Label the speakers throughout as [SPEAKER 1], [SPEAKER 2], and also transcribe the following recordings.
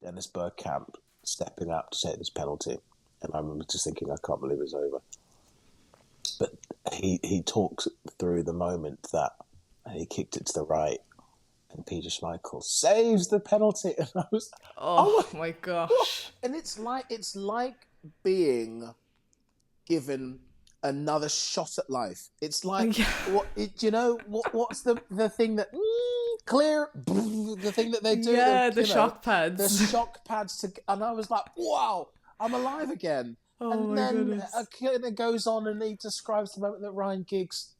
[SPEAKER 1] Dennis Bergkamp stepping up to take this penalty. And I remember just thinking, I can't believe it's over. But he talks through the moment that he kicked it to the right and Peter Schmeichel saves the penalty. And I was,
[SPEAKER 2] oh my gosh.
[SPEAKER 1] What? And it's like being given another shot at life. It's like, what's the thing that... clear, the thing that they do.
[SPEAKER 2] Yeah, the shock pads.
[SPEAKER 1] The shock pads. And I was like, wow, I'm alive again.
[SPEAKER 2] Oh,
[SPEAKER 1] and
[SPEAKER 2] my
[SPEAKER 1] then
[SPEAKER 2] goodness.
[SPEAKER 1] it goes on and he describes the moment that Ryan Giggs,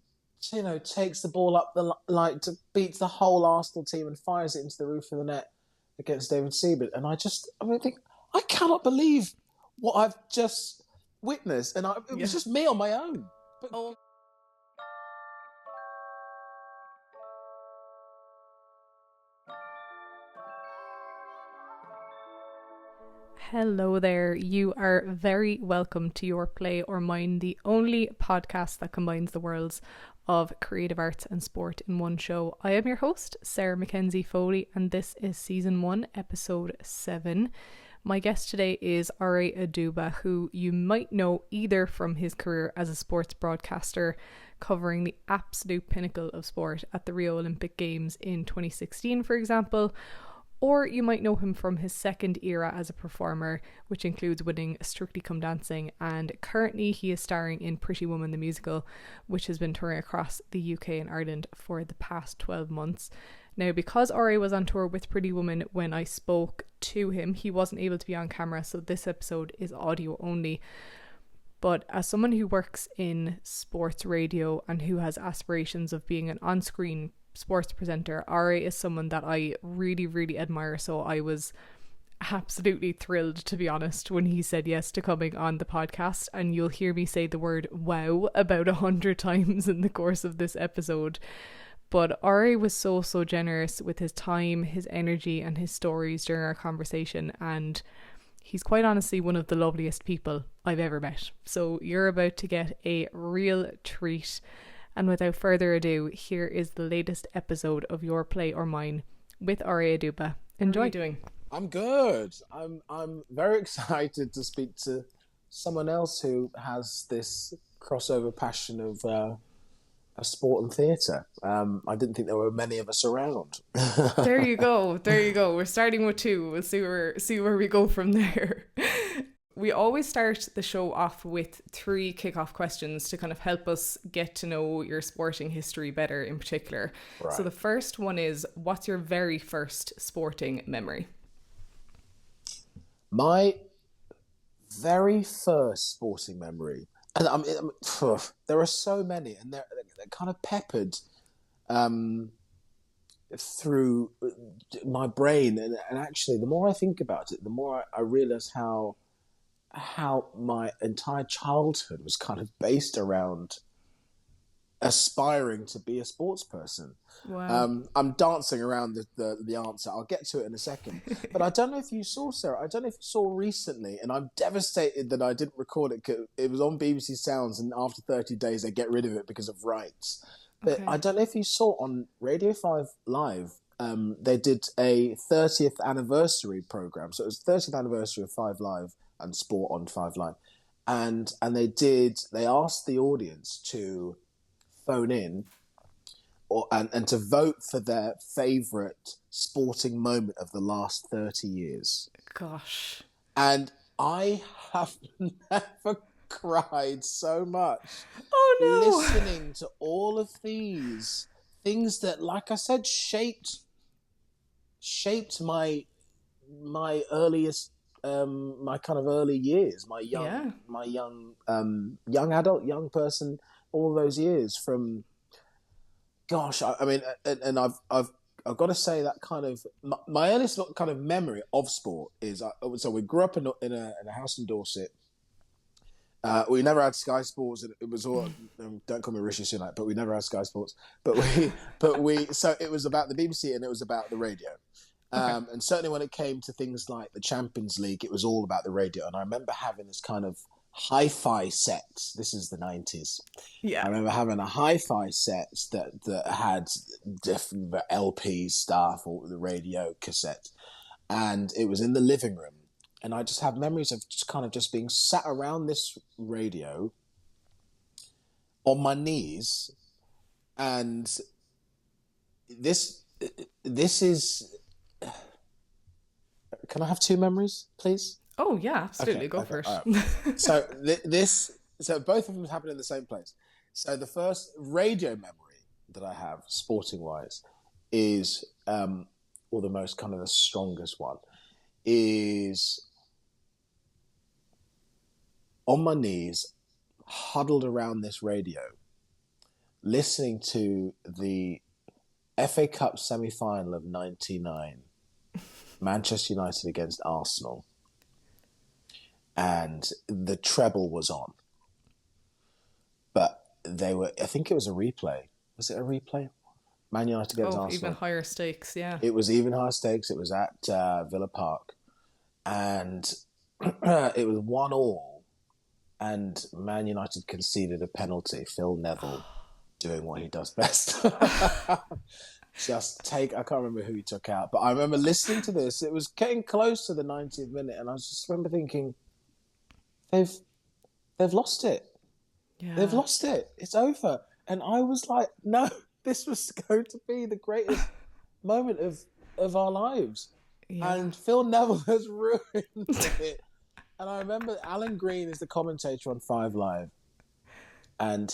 [SPEAKER 1] takes the ball up to beats the whole Arsenal team and fires it into the roof of the net against David Seaman. And I think, I cannot believe what I've just witnessed. And it was just me on my own. But,
[SPEAKER 2] Hello there, you are very welcome to Your Play or Mine, the only podcast that combines the worlds of creative arts and sport in one show. I am your host, Sarah Mackenzie Foley, and this is Season 1, Episode 7. My guest today is Ore Oduba, who you might know either from his career as a sports broadcaster, covering the absolute pinnacle of sport at the Rio Olympic Games in 2016, for example, or you might know him from his second era as a performer, which includes winning Strictly Come Dancing, and currently he is starring in Pretty Woman the Musical, which has been touring across the UK and Ireland for the past 12 months. Now, because Ore was on tour with Pretty Woman when I spoke to him, he wasn't able to be on camera, so this episode is audio only. But as someone who works in sports radio and who has aspirations of being an on-screen sports presenter, Ore is someone that I really, really admire. So I was absolutely thrilled, to be honest, when he said yes to coming on the podcast. And you'll hear me say the word wow about 100 times in the course of this episode. But Ore was so generous with his time, his energy and his stories during our conversation. And he's quite honestly one of the loveliest people I've ever met. So you're about to get a real treat. And without further ado, here is the latest episode of Your Play or Mine with Ore Oduba. Enjoy. How are you doing?
[SPEAKER 1] I'm good. I'm very excited to speak to someone else who has this crossover passion of sport and theatre. I didn't think there were many of us around.
[SPEAKER 2] There you go. We're starting with 2. We'll see where we go from there. We always start the show off with 3 kickoff questions to kind of help us get to know your sporting history better in particular. Right. So the first one is, what's your very first sporting memory?
[SPEAKER 1] My very first sporting memory, and there are so many, and they're kind of peppered through my brain. And actually, the more I think about it, the more I realise how my entire childhood was kind of based around aspiring to be a sports person.
[SPEAKER 2] Wow.
[SPEAKER 1] I'm dancing around the answer. I'll get to it in a second. But I don't know if you saw, Sarah, recently, and I'm devastated that I didn't record it, 'cause it was on BBC Sounds, and after 30 days they get rid of it because of rights. But I don't know if you saw on Radio 5 Live, they did a 30th anniversary programme. So it was 30th anniversary of 5 Live and sport on 5 Live. And they asked the audience to phone in and to vote for their favourite sporting moment of the last 30 years.
[SPEAKER 2] Gosh.
[SPEAKER 1] And I have never cried so much.
[SPEAKER 2] Oh no.
[SPEAKER 1] Listening to all of these things that, like I said, shaped my earliest my kind of early years, my young adult, young person, all those years from, gosh, I mean, and I've got to say that kind of my earliest kind of memory of sport is, so we grew up in a house in Dorset. We never had Sky Sports. It was all, don't call me Rishi Sunak, but we never had Sky Sports. But we so it was about the BBC and it was about the radio. Okay. And certainly when it came to things like the Champions League, it was all about the radio. And I remember having this kind of hi-fi set. This is the 90s.
[SPEAKER 2] Yeah.
[SPEAKER 1] I remember having a hi-fi set that had different LP stuff or the radio cassette. and it was in the living room. And I just have memories of just kind of just being sat around this radio on my knees, and this is. Can I have two memories, please?
[SPEAKER 2] Oh yeah, absolutely.
[SPEAKER 1] Okay,
[SPEAKER 2] Go
[SPEAKER 1] okay,
[SPEAKER 2] for
[SPEAKER 1] all
[SPEAKER 2] it.
[SPEAKER 1] right. So so both of them happened in the same place. So the first radio memory that I have, sporting wise, is or the most kind of the strongest one, is on my knees, huddled around this radio, listening to the FA Cup semi-final of '99, Manchester United against Arsenal, and the treble was on. But I think it was a replay. Was it a replay? Man United against Arsenal.
[SPEAKER 2] Even higher stakes, yeah.
[SPEAKER 1] It was even higher stakes. It was at Villa Park. And it was 1-1. And Man United conceded a penalty. Phil Neville doing what he does best. I can't remember who he took out, but I remember listening to this. It was getting close to the 90th minute, and I just remember thinking, they've lost it. Yeah. They've lost it. It's over. And I was like, no, this was going to be the greatest moment of our lives. Yeah. And Phil Neville has ruined it. And I remember Alan Green is the commentator on 5 Live. And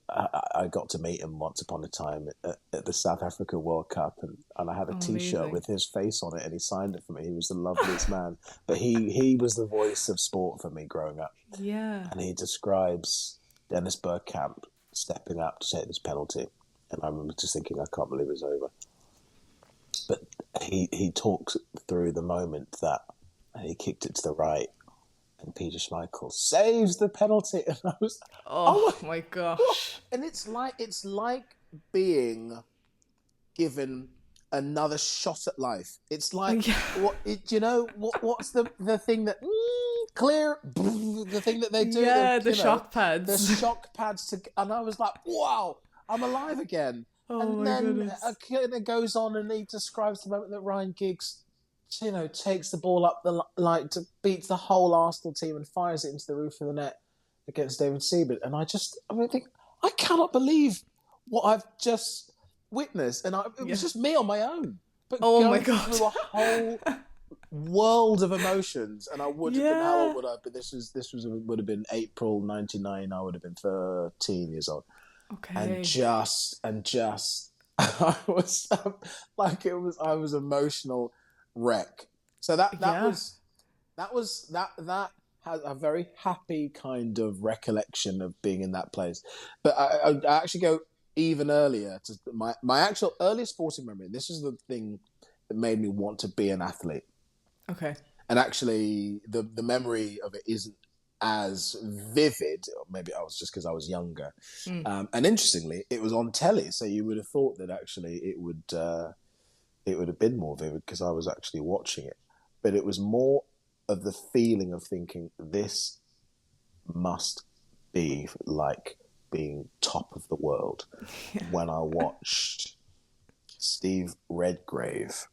[SPEAKER 1] I got to meet him once upon a time at the South Africa World Cup, and I had a T-shirt with his face on it, and he signed it for me. He was the loveliest man. But he was the voice of sport for me growing up.
[SPEAKER 2] Yeah.
[SPEAKER 1] And he describes Dennis Bergkamp stepping up to take this penalty. And I remember just thinking, I can't believe it's over. But he talks through the moment that he kicked it to the right, and Peter Schmeichel saves the penalty, and I was,
[SPEAKER 2] oh my gosh!
[SPEAKER 1] What? And it's like being given another shot at life. It's like what's the thing that clear the thing that they do?
[SPEAKER 2] Yeah, the shock pads.
[SPEAKER 1] The shock pads and I was like, wow, I'm alive again.
[SPEAKER 2] Oh
[SPEAKER 1] and
[SPEAKER 2] my
[SPEAKER 1] then
[SPEAKER 2] goodness.
[SPEAKER 1] It goes on, and he describes the moment that Ryan Giggs, takes the ball up to beats the whole Arsenal team and fires it into the roof of the net against David Seaman. And I think, I cannot believe what I've just witnessed. And it was just me on my own. But
[SPEAKER 2] my God.
[SPEAKER 1] through a whole world of emotions. And I would have been, how old would I have been? This would have been April 99. I would have been 13 years old.
[SPEAKER 2] Okay.
[SPEAKER 1] And just I was I was emotional wreck. So that has a very happy kind of recollection of being in that place. But I actually go even earlier to my actual earliest sporting memory. This is the thing that made me want to be an athlete.
[SPEAKER 2] Okay.
[SPEAKER 1] And actually the memory of it isn't as vivid, or maybe I was just because I was younger. And interestingly, it was on telly, so you would have thought that actually it would have been more vivid because I was actually watching it. But it was more of the feeling of thinking, this must be like being top of the world. Yeah. When I watched Steve Redgrave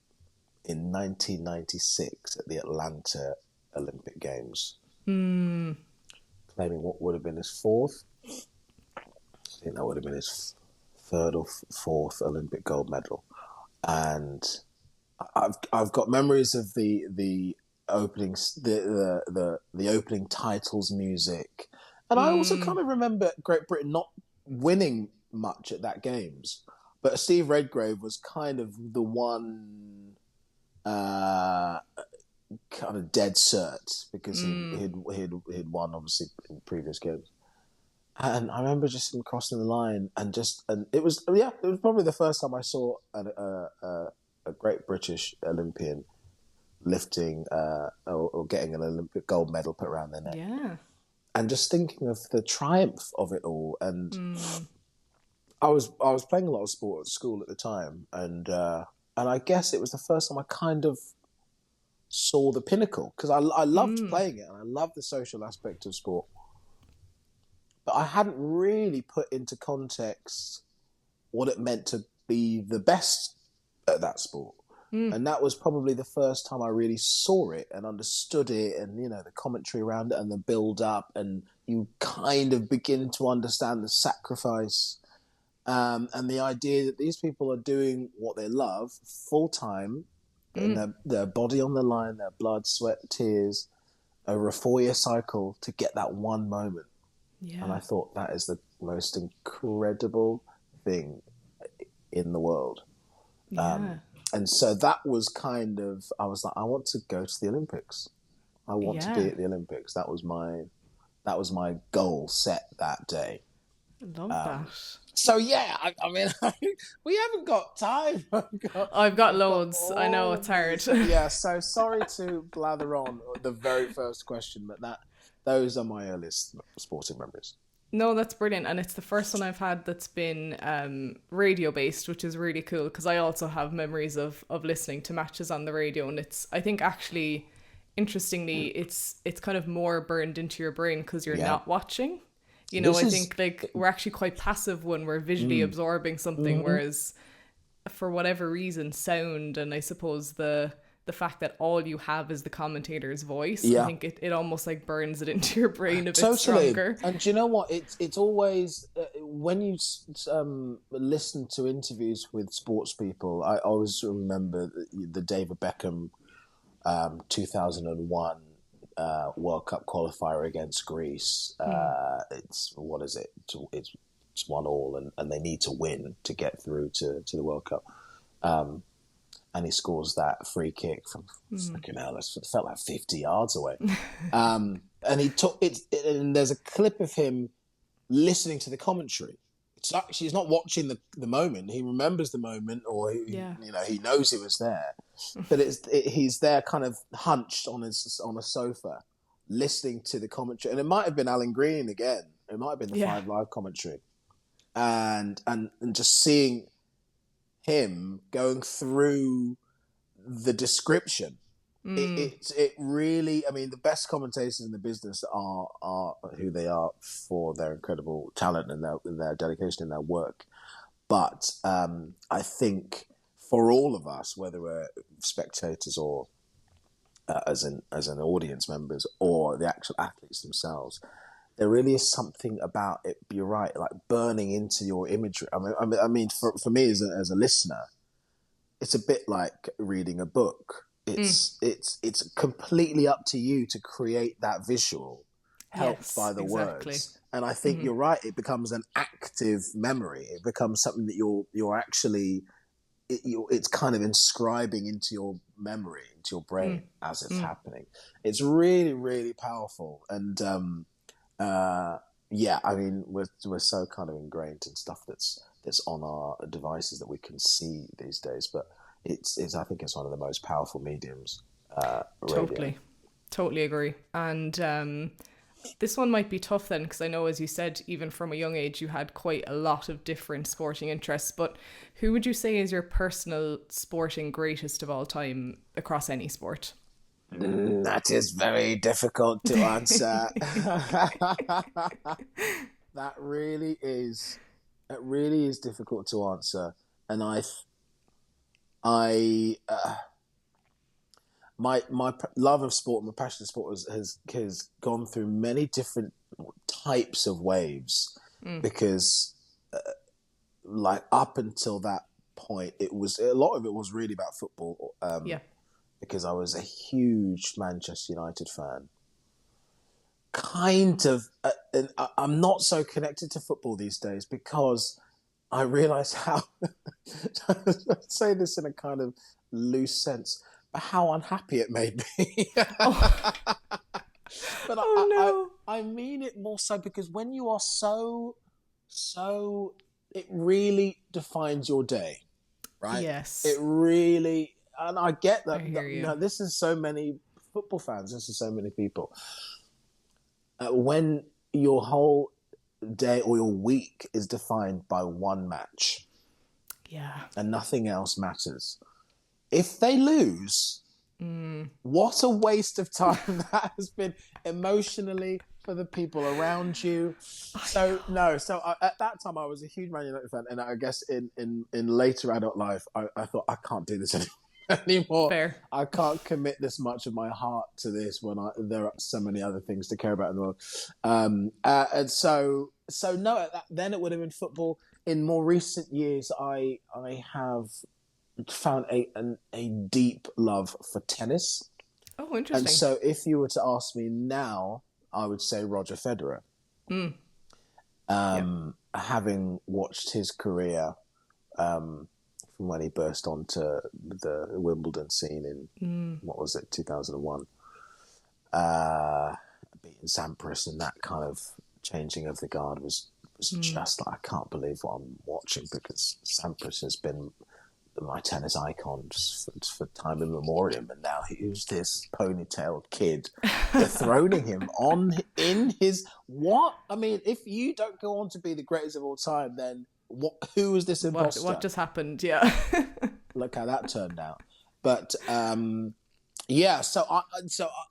[SPEAKER 1] in 1996 at the Atlanta Olympic Games, claiming what would have been his 4th. I think that would have been his 3rd or 4th Olympic gold medal. And I've got memories of the opening the opening titles music, and I also kind of remember Great Britain not winning much at that games, but Steve Redgrave was kind of the one kind of dead cert because he'd won obviously in previous games. And I remember just him crossing the line, and it was probably the first time I saw a great British Olympian lifting or getting an Olympic gold medal put around their neck.
[SPEAKER 2] Yeah.
[SPEAKER 1] And just thinking of the triumph of it all. And I was playing a lot of sport at school at the time, and I guess it was the first time I kind of saw the pinnacle, because I loved playing it and I loved the social aspect of sport. But I hadn't really put into context what it meant to be the best at that sport. And that was probably the first time I really saw it and understood it, and the commentary around it and the build up, and you kind of begin to understand the sacrifice, and the idea that these people are doing what they love full time, and their body on the line, their blood, sweat, tears, over a 4-year cycle to get that one moment. Yeah. And I thought that is the most incredible thing in the world.
[SPEAKER 2] Yeah.
[SPEAKER 1] And so that was I was like, I want to go to the Olympics. I want to be at the Olympics. That was my goal set that day.
[SPEAKER 2] I love that.
[SPEAKER 1] So yeah, I mean, we haven't got time.
[SPEAKER 2] I've got loads. I know it's hard.
[SPEAKER 1] Yeah, so sorry to blather on the very first question, but those are my earliest sporting memories.
[SPEAKER 2] No, that's brilliant. And it's the first one I've had that's been radio based, which is really cool, because I also have memories of listening to matches on the radio. And I think actually, interestingly, it's kind of more burned into your brain because you're not watching. I think like we're actually quite passive when we're visually absorbing something, whereas for whatever reason, sound, and I suppose the fact that all you have is the commentator's voice, I think it almost like burns it into your brain a bit stronger.
[SPEAKER 1] And do you know what? It's always, when you listen to interviews with sports people, I always remember the David Beckham 2001 World Cup qualifier against Greece. It's 1-1, and they need to win to get through to the World Cup. And he scores that free kick from fucking hell, it felt like 50 yards away. And he took it, and there's a clip of him listening to the commentary. It's actually, he's not watching the moment. He remembers the moment, or he knows he was there. But he's there, kind of hunched on a sofa, listening to the commentary. And it might have been Alan Green again. It might have been the 5 Live commentary, and just seeing him going through the description. It really, I mean, the best commentators in the business are who they are for their incredible talent and their dedication in their work. But I think for all of us, whether we're spectators or as an audience members or the actual athletes themselves, there really is something about it. You're right, like burning into your imagery. I mean, for me as a listener, it's a bit like reading a book. It's completely up to you to create that visual, helped by the words. And I think you're right. It becomes an active memory. It becomes something that you're actually. It's kind of inscribing into your memory, into your brain as it's happening. It's really, really powerful. And I mean, we're so kind of ingrained in stuff that's on our devices that we can see these days. But it's I think it's one of the most powerful mediums.
[SPEAKER 2] Totally agree. And this one might be tough then, because I know, as you said, even from a young age, you had quite a lot of different sporting interests. But who would you say is your personal sporting greatest of all time across any sport?
[SPEAKER 1] That is very difficult to answer. That really is difficult to answer. And my love of sport, my passion for sport has gone through many different types of waves, because like up until that point, a lot of it was really about football. Because I was a huge Manchester United fan. Kind of, and I'm not so connected to football these days because I realise how, I say this in a kind of loose sense, but how unhappy it made me. But I mean it more so because when you are so, it really defines your day, right?
[SPEAKER 2] Yes.
[SPEAKER 1] It really, and I get that. This is so many football fans. This is so many people. When your whole day or your week is defined by one match, and nothing else matters. If they lose, what a waste of time that has been emotionally for the people around you. So at that time I was a huge Man United fan, and I guess in later adult life I thought I can't do this anymore. anymore.
[SPEAKER 2] Fair.
[SPEAKER 1] I can't commit this much of my heart to this when there are so many other things to care about in the world. And so no, then it would have been football. In more recent years, I have found a deep love for tennis.
[SPEAKER 2] Oh,
[SPEAKER 1] And
[SPEAKER 2] interesting.
[SPEAKER 1] so if you were to ask me now, I would say Roger Federer.
[SPEAKER 2] Yep.
[SPEAKER 1] Having watched his career from when he burst onto the Wimbledon scene in, what was it, 2001, beating Sampras, and that kind of changing of the guard was just like, I can't believe what I'm watching, because Sampras has been my tennis icon for time immemorial, and now who's this ponytailed kid dethroning him in his what? I mean, if you don't go on to be the greatest of all time, then what? Who is this imposter?
[SPEAKER 2] What just happened? Yeah.
[SPEAKER 1] Look how that turned out. But yeah, so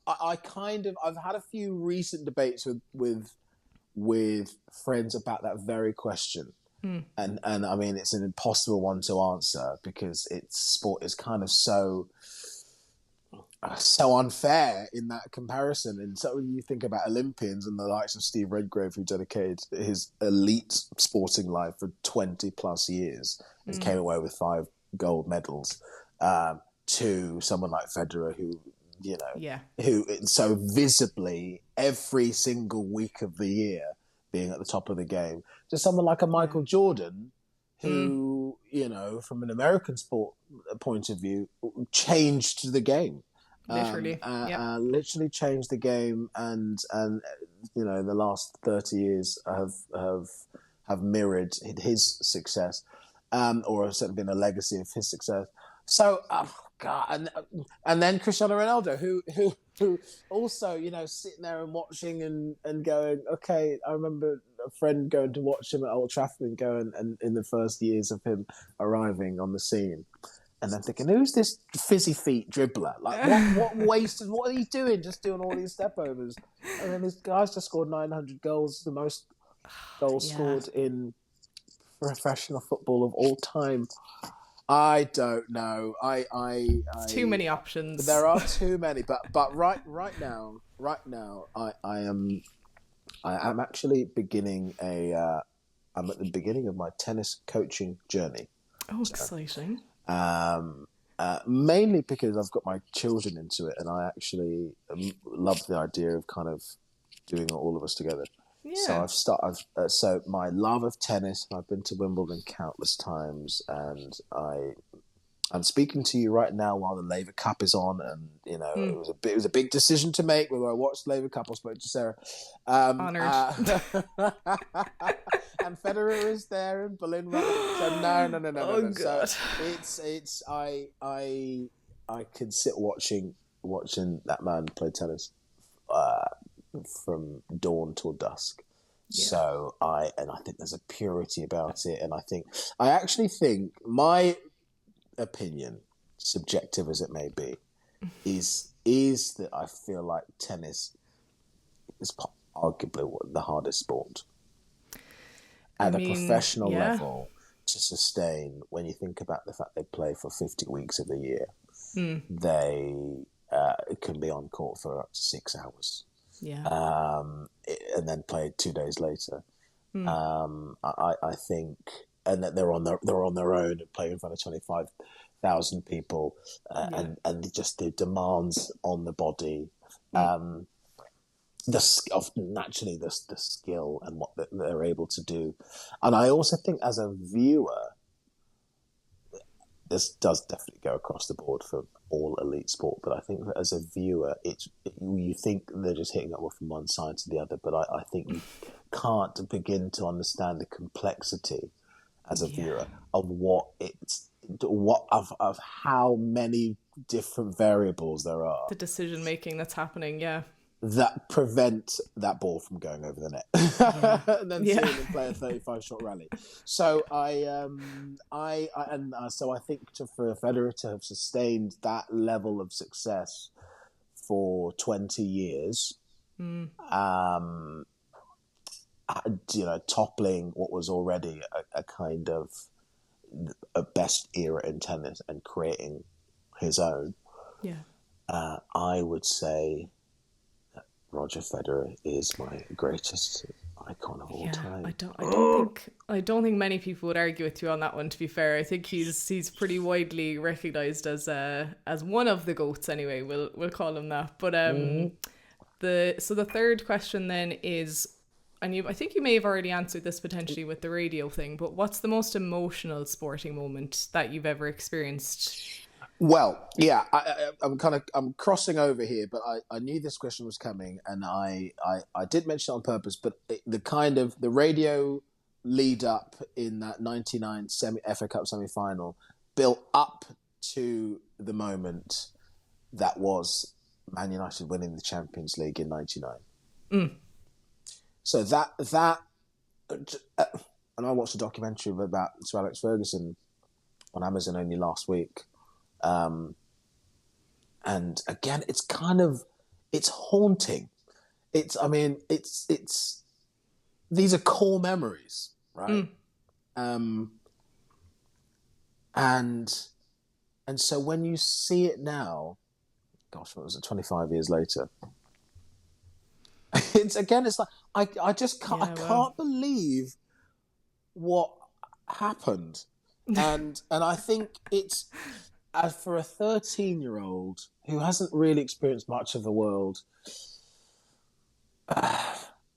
[SPEAKER 1] I kind of, I've had a few recent debates with friends about that very question. And I mean, it's an impossible one to answer, because sport is kind of so unfair in that comparison. And so when you think about Olympians and the likes of Steve Redgrave, who dedicated his elite sporting life for 20 plus years and came away with 5 gold medals, to someone like Federer, who, you know, who so visibly every single week of the year being at the top of the game, to someone like a Michael Jordan, who, you know, from an American sport point of view, changed the game.
[SPEAKER 2] Literally.
[SPEAKER 1] Literally changed the game, and you know, the last 30 years have mirrored his success, or have certainly been a legacy of his success. So, God, and then Cristiano Ronaldo, who also, you know, sitting there and watching and going, okay, I remember a friend going to watch him at Old Trafford and going, and in the first years of him arriving on the scene, and I'm thinking, who's this fizzy feet dribbler? Like, what wasted? What are you doing? Just doing all these step overs, and then this guy's just scored 900 goals, the most goals scored in professional football of all time. I don't know.
[SPEAKER 2] Too many options.
[SPEAKER 1] There are too many, but right now, I am actually beginning I'm at the beginning of my tennis coaching journey.
[SPEAKER 2] Oh, exciting!
[SPEAKER 1] Mainly because I've got my children into it, and I actually love the idea of kind of doing all of us together.
[SPEAKER 2] Yeah.
[SPEAKER 1] So so my love of tennis, I've been to Wimbledon countless times, and I'm speaking to you right now while the Laver Cup is on, and you know, it was a big decision to make whether I watched the Laver Cup or spoke to Sarah.
[SPEAKER 2] Honoured.
[SPEAKER 1] And Federer is there in Berlin, right? So no.
[SPEAKER 2] Oh, God.
[SPEAKER 1] So it's I could sit watching that man play tennis from dawn till dusk. Yeah. So I think there's a purity about it, and I actually think my opinion, subjective as it may be, is that I feel like tennis is arguably the hardest sport at a professional level to sustain. When you think about the fact they play for 50 weeks of the year, they can be on court for up to 6 hours. And then play 2 days later. I think, and that they're on their own and play in front of 25,000 people, and just the demands on the body, the skill and what they're able to do. And I also think, as a viewer, this does definitely go across the board for all elite sport, but I think that as a viewer, you think they're just hitting it from one side to the other, but I think you can't begin to understand the complexity as a viewer of how many different variables there are.
[SPEAKER 2] The decision making that's happening,
[SPEAKER 1] that prevent that ball from going over the net, and then seeing them play a 35-shot rally. So so I think for Federer to have sustained that level of success for 20 years, toppling what was already a kind of a best era in tennis, and creating his own,
[SPEAKER 2] Yeah.
[SPEAKER 1] I would say that Roger Federer is my greatest icon of all time.
[SPEAKER 2] I don't think many people would argue with you on that one. To be fair, I think he's pretty widely recognised as one of the goats. Anyway, we'll call him that. But the third question then is, and I think you may have already answered this potentially with the radio thing, but what's the most emotional sporting moment that you've ever experienced?
[SPEAKER 1] Well, yeah, I'm crossing over here, but I knew this question was coming, and I did mention it on purpose. But the radio lead up in that '99 FA Cup semi final built up to the moment that was Man United winning the Champions League in '99. So that and I watched a documentary about Sir Alex Ferguson on Amazon only last week. And again, it's haunting. It's these are core memories, right? And so when you see it now, gosh, what was it, 25 years later? It's like, I just can't, I can't believe what happened. And I think it's, as for a 13-year-old who hasn't really experienced much of the world,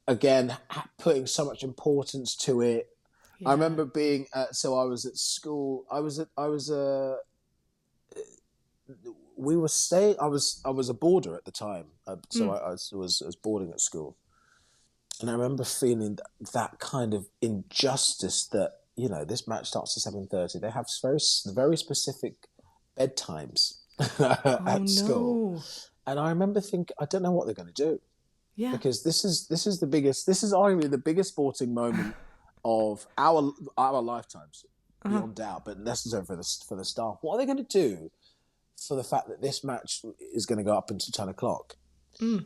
[SPEAKER 1] again, putting so much importance to it. Yeah. I remember being I was at school. I was a boarder at the time, so I was boarding at school, and I remember feeling that kind of injustice that, you know, this match starts at 7:30. They have very specific bedtimes at school, and I remember thinking, I don't know what they're going to do, because this is arguably the biggest sporting moment of our lifetimes, beyond doubt, but necessary for the staff. What are they going to do for the fact that this match is going to go up until 10 o'clock?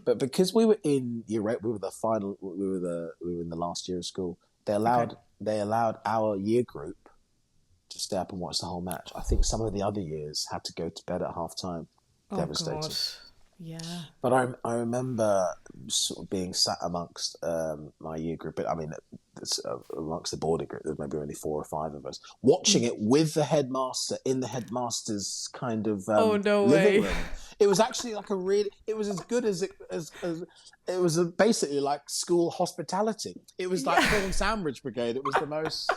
[SPEAKER 1] But because we were in year 8, we were in the last year of school. They allowed our year group to stay up and watch the whole match. I think some of the other years had to go to bed at half time. Devastating. God.
[SPEAKER 2] Yeah.
[SPEAKER 1] But I remember sort of being sat amongst my year group. I mean, amongst the boarding group, there's maybe only 4 or 5 of us, watching it with the headmaster in the headmaster's kind of living room. It was actually like it was as good as it was basically like school hospitality. It was like Prawn Sandwich Brigade. It was the most.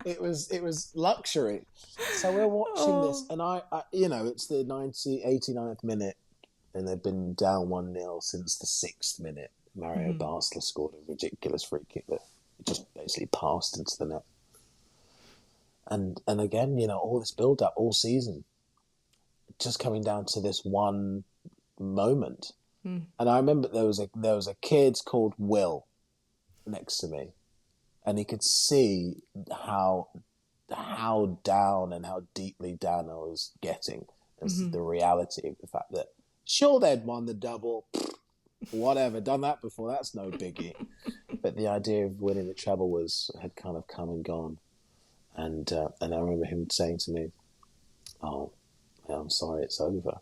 [SPEAKER 1] It was luxury. So we're watching this, and I it's the 89th minute, and they've been down 1-0 since the 6th minute. Mario Basler scored a ridiculous free kick that just basically passed into the net. And again, all this build up all season, just coming down to this one moment. And I remember there was a kid called Will next to me, and he could see how down and how deeply down I was getting, as the reality of the fact that sure, they'd won the double, whatever, done that before, that's no biggie. But the idea of winning the treble had kind of come and gone. And I remember him saying to me, "Oh, I'm sorry, it's over."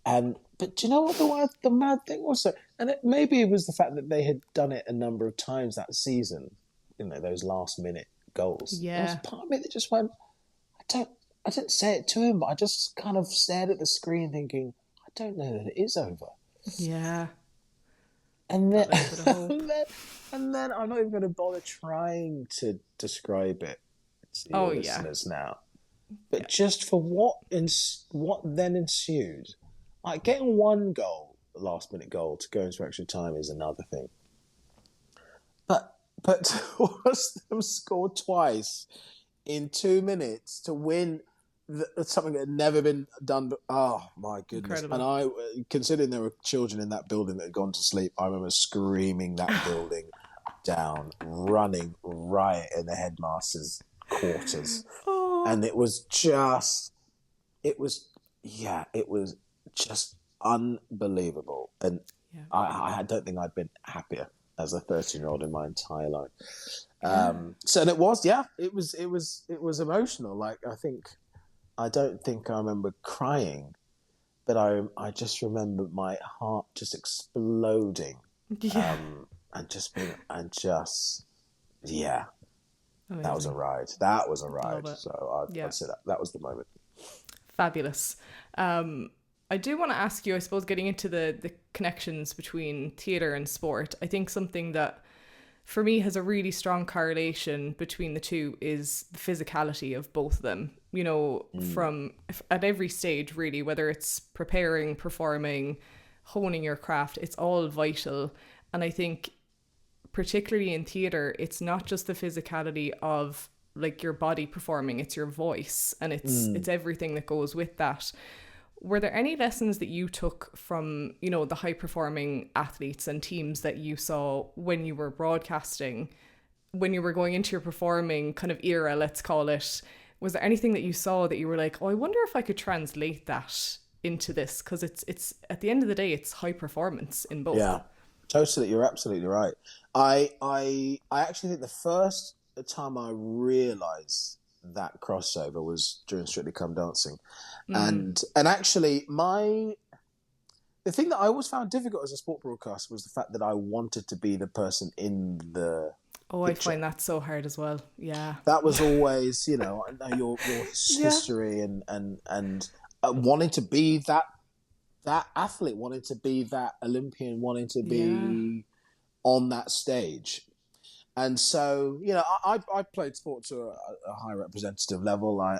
[SPEAKER 1] But do you know what the mad thing was? Maybe it was the fact that they had done it a number of times that season, those last minute goals.
[SPEAKER 2] Yeah.
[SPEAKER 1] There was part of me that just went, I didn't say it to him, but I just kind of stared at the screen thinking, I don't know that it is over.
[SPEAKER 2] Yeah.
[SPEAKER 1] And then I'm not even going to bother trying to describe it to your listeners now. But just for what then ensued, like getting one goal, last minute goal, to go into extra time is another thing. But to watch them score twice in 2 minutes to win something that had never been done. But, oh my goodness! Incredible. And considering there were children in that building that had gone to sleep, I remember screaming that building down, running riot in the headmaster's quarters, and it was just unbelievable. And I don't think I'd been happier as a 13-year-old in my entire life. So it was emotional. Like, I think I don't think I remember crying, but I just remember my heart just exploding,
[SPEAKER 2] Yeah.
[SPEAKER 1] and just being, yeah, that was a
[SPEAKER 2] Amazing.
[SPEAKER 1] ride. That was a
[SPEAKER 2] Love
[SPEAKER 1] ride.
[SPEAKER 2] it.
[SPEAKER 1] So
[SPEAKER 2] Yeah.
[SPEAKER 1] I'd say that was the moment.
[SPEAKER 2] Fabulous. I do want to ask you, I suppose, getting into the connections between theatre and sport, I think something that for me has a really strong correlation between the two is the physicality of both of them. You know, from at every stage, really, whether it's preparing, performing, honing your craft, it's all vital. And I think particularly in theatre, it's not just the physicality of like your body performing, it's your voice, and it's everything that goes with that. Were there any lessons that you took from, you know, the high performing athletes and teams that you saw when you were broadcasting, when you were going into your performing kind of era, let's call it? Was there anything that you saw that you were like, oh, I wonder if I could translate that into this? Because it's at the end of the day, it's high performance in both.
[SPEAKER 1] Yeah, totally. You're absolutely right. I actually think the first time I realised that crossover was during Strictly Come Dancing, and actually the thing that I always found difficult as a sport broadcaster was the fact that I wanted to be the person in the
[SPEAKER 2] Oh, I
[SPEAKER 1] picture.
[SPEAKER 2] find that so hard as well. Yeah.
[SPEAKER 1] That was always, I know your
[SPEAKER 2] Yeah.
[SPEAKER 1] history and wanting to be that athlete, wanting to be that Olympian, wanting to
[SPEAKER 2] Yeah.
[SPEAKER 1] be on that stage. And so, I played sport to a high representative level. I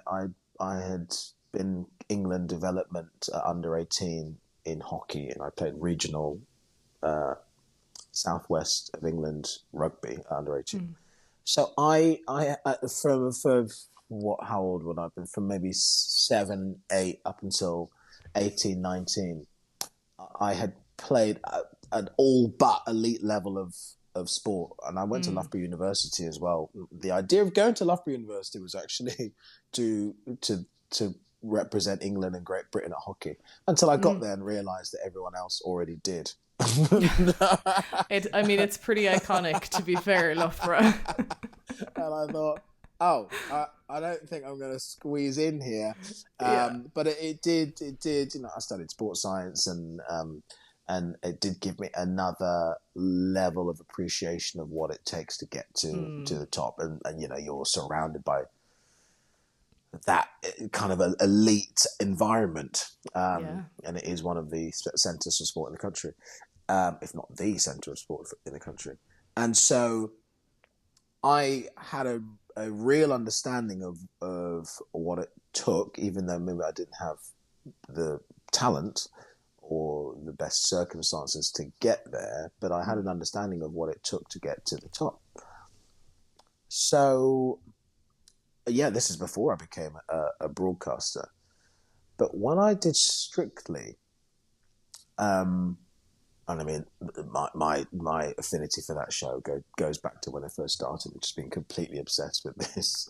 [SPEAKER 1] had been England development under 18 in hockey, and I played regional southwest of England rugby under 18. So for what, how old would I have been? From maybe 7, 8 up until 18, 19, I had played an all but elite level of sport, and I went to Loughborough University as well. The idea of going to Loughborough University was actually to represent England and Great Britain at hockey, until I got there and realised that everyone else already did.
[SPEAKER 2] It's pretty iconic, to be fair, Loughborough.
[SPEAKER 1] And I thought, oh, I don't think I'm going to squeeze in here.
[SPEAKER 2] Yeah.
[SPEAKER 1] But it did. I studied sports science, and it did give me another level of appreciation of what it takes to get to the top. And you're surrounded by that kind of an elite environment. And it is one of the centres of sport in the country, if not the centre of sport in the country. And so I had a real understanding of what it took, even though maybe I didn't have the talent or the best circumstances to get there, but I had an understanding of what it took to get to the top. So, yeah, this is before I became a broadcaster. But when I did Strictly, and I mean, my affinity for that show goes back to when I first started, which has been completely obsessed with this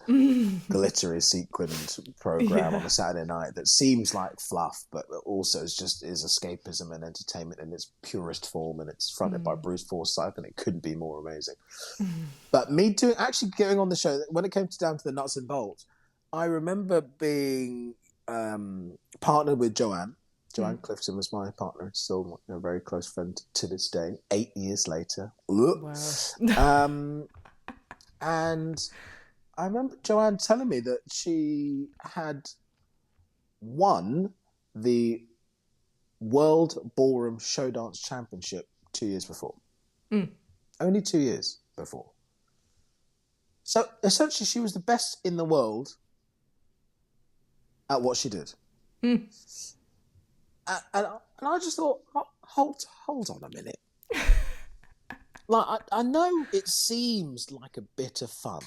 [SPEAKER 1] glittery sequined program on a Saturday night that seems like fluff, but also is escapism and entertainment in its purest form, and it's fronted by Bruce Forsyth, and it couldn't be more amazing. But me actually going on the show, when it came down to the nuts and bolts, I remember being partnered with Joanne. Joanne Clifton was my partner. It's still a very close friend to this day, 8 years later.
[SPEAKER 2] Wow.
[SPEAKER 1] And I remember Joanne telling me that she had won the World Ballroom Show Dance Championship 2 years before. Only 2 years before. So essentially she was the best in the world at what she did. And I just thought, hold on a minute. Like, I know it seems like a bit of fun,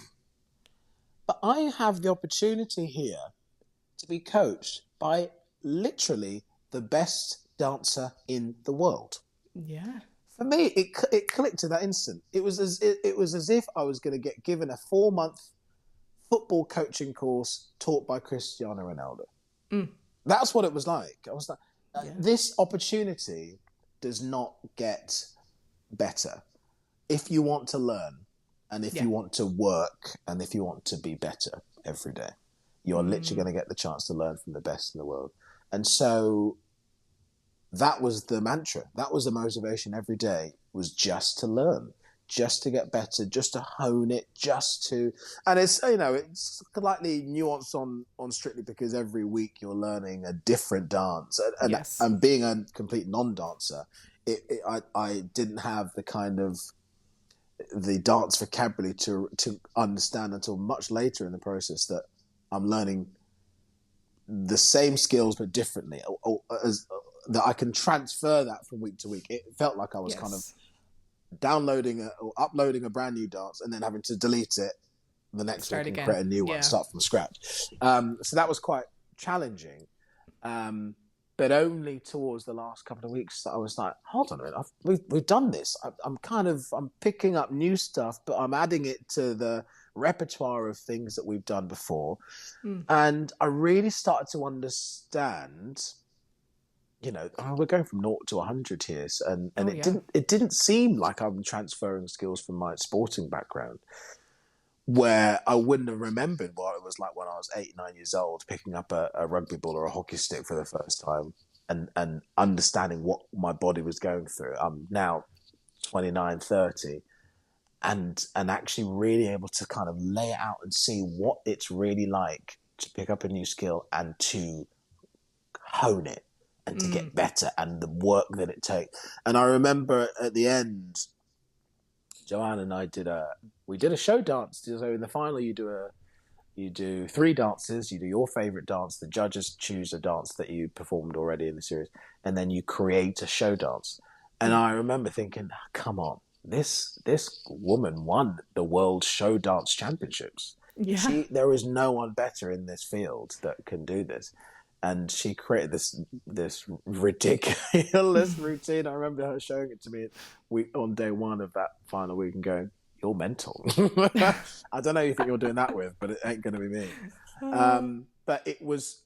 [SPEAKER 1] but I have the opportunity here to be coached by literally the best dancer in the world.
[SPEAKER 2] Yeah.
[SPEAKER 1] For me, it clicked in that instant. It was as if I was going to get given a 4-month football coaching course taught by Cristiano Ronaldo. That's what it was like. I was like, this opportunity does not get better if you want to learn, and if you want to work, and if you want to be better every day. You're literally going to get the chance to learn from the best in the world. And so that was the mantra. That was the motivation every day, was just to learn, just to get better, just to hone it, and it's, it's slightly nuanced on Strictly, because every week you're learning a different dance. And being a complete non-dancer, I didn't have the kind of the dance vocabulary to understand until much later in the process that I'm learning the same skills but differently, that I can transfer that from week to week. It felt like I was kind of downloading or uploading a brand new dance and then having to delete it the next week and create a new one, start from scratch. So that was quite challenging. But only towards the last couple of weeks, I was like, hold on a minute, we've done this. I'm picking up new stuff, but I'm adding it to the repertoire of things that we've done before. And I really started to understand, we're going from 0 to 100 here. And it didn't seem like I'm transferring skills from my sporting background, where I wouldn't have remembered what it was like when I was 8, 9 years old, picking up a rugby ball or a hockey stick for the first time and understanding what my body was going through. I'm now 29, 30 and actually really able to kind of lay it out and see what it's really like to pick up a new skill and to hone it and to get better, and the work that it takes. And I remember at the end, Joanne and I did a show dance. So in the final, you do 3 dances. You do your favorite dance. The judges choose a dance that you performed already in the series, and then you create a show dance. And I remember thinking, come on, this woman won the World Show Dance Championships. Yeah. There is no one better in this field that can do this. And she created this ridiculous routine. I remember her showing it to me on day 1 of that final week and going, "You're mental." I don't know who you think you're doing that with, but it ain't going to be me. But it was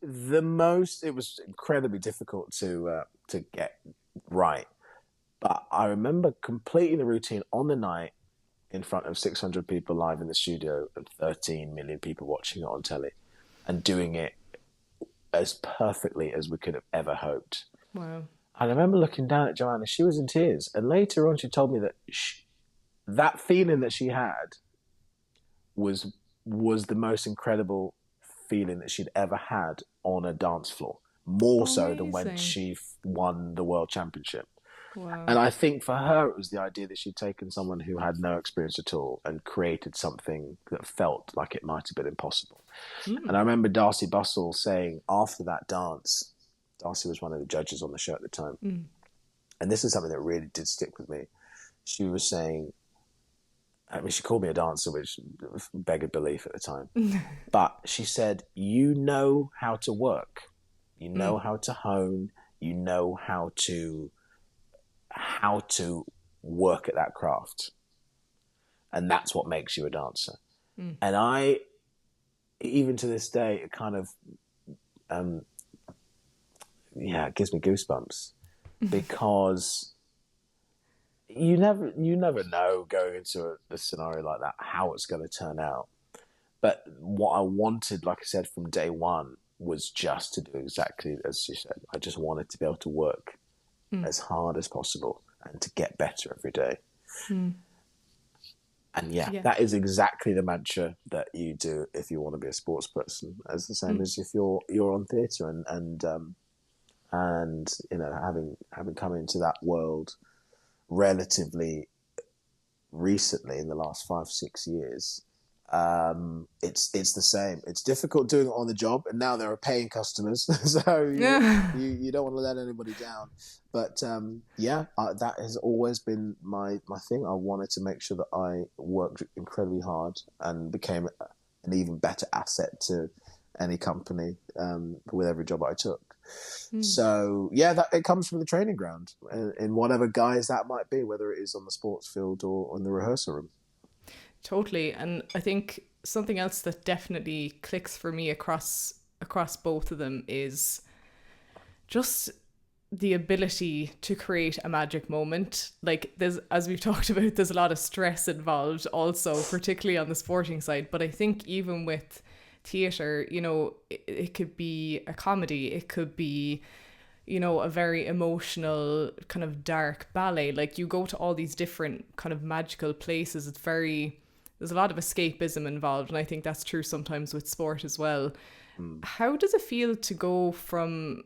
[SPEAKER 1] incredibly difficult to get right. But I remember completing the routine on the night in front of 600 people live in the studio and 13 million people watching it on telly, and doing it as perfectly as we could have ever hoped.
[SPEAKER 2] Wow.
[SPEAKER 1] And I remember looking down at Joanna, she was in tears. And later on, she told me that that feeling that she had was the most incredible feeling that she'd ever had on a dance floor. More so than when she won the World Championship.
[SPEAKER 2] Wow.
[SPEAKER 1] And I think for her, it was the idea that she'd taken someone who had no experience at all and created something that felt like it might have been impossible. And I remember Darcy Bustle saying after that dance, Darcy was one of the judges on the show at the time, and this is something that really did stick with me. She was saying, she called me a dancer, which beggared belief at the time, but she said, you know how to work, you know how to hone, you know how to work at that craft, and that's what makes you a dancer. And I, even to this day, it kind of it gives me goosebumps, because you never know going into a scenario like that how it's going to turn out. But what I wanted, like I said, from day 1 was just to do exactly as she said. I just wanted to be able to work as hard as possible and to get better every day. And that is exactly the mantra that you do if you want to be a sports person, as the same as if you're on theatre, and having come into that world relatively recently in the last 5-6 years, it's the same. It's difficult doing it on the job, and now there are paying customers, so you don't want to let anybody down. But that has always been my thing. I wanted to make sure that I worked incredibly hard and became an even better asset to any company with every job I took. So it comes from the training ground, in whatever guise that might be, whether it is on the sports field or in the rehearsal room.
[SPEAKER 2] Totally. And I think something else that definitely clicks for me across both of them is just the ability to create a magic moment. Like, there's, as we've talked about, there's a lot of stress involved also, particularly on the sporting side. But I think even with theatre, you know, it could be a comedy, it could be, you know, a very emotional kind of dark ballet. Like, you go to all these different kind of magical places. There's a lot of escapism involved, and I think that's true sometimes with sport as well. How does it feel to go from